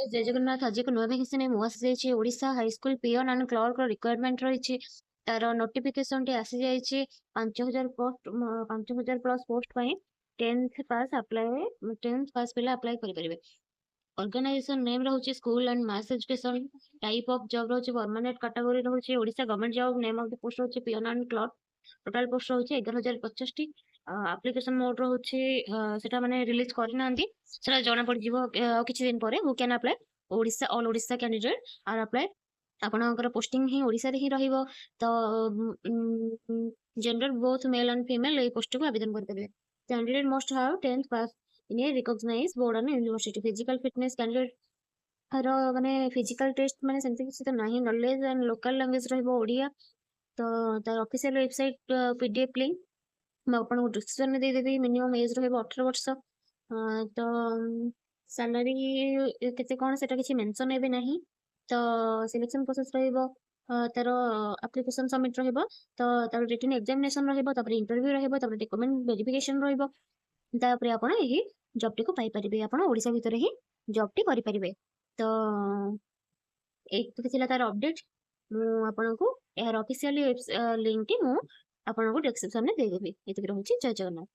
जय जगन्नाथ आज एक नुआ भैकेंसी मु आसी Odisha high school peon and clerk requirement रही तार नोटिफिकेशन टी आसी जाइए 5000 पोस्ट 5000 प्लस पोस्ट पाई 10th pass apply 10th pass पिला अप्लाई करें। ऑर्गेनाइजेशन नेम रहुची school and mass education type of job रहुची परमानेंट कैटेगरी रहुची Odisha government job name of the post रहुची peon and clerk total post रहुची 11050 टी application mode रहुची सेटा माने रिलीज करना सेटा जणा पड़ जिवो किछि दिन परे who can apply Odisha all Odisha candidate are apply आपनकर पोस्टिंग ही ओडिशा रे ही रहिबो तो gender both male and female ए पोस्ट को आवेदन कर परिबे। Candidate must have 10th pass in a recognized board and university physical fitness candidate हर माने फिजिकल टेस्ट माने सेमति किछि तो नाही नॉलेज एंड लोकल लैंग्वेज रहबो ओडिया तो तार ऑफिशियल वेबसाइट पीडीएफ लिंक मैं आपको डिस्क्रिप्शन में दे देबी मिनिमम एज रहबो 18 वर्ष तो सैलरी केते कोन सेटा किछि मेंशन हेबे नाही तो सिलेक्शन प्रोसेस रहबो तार एप्लिकेशन सबमिट रहबो तो तार रिटन एग्जामिनेशन रहबो तापर इंटरव्यू रहबो तापर डॉक्यूमेंट वेरिफिकेशन रहबो तापर आपण एही जॉब टी को पाई परिबे आपण ओडिसा भीतर ही जॉब टी करि परिबे। तो एक तो थिला तार अपडेट मु आपण को एहर ऑफिशियली लिंक टी मु आपण को डिस्क्रिप्शन में दे देबी एति रहउची। जय जगन्नाथ।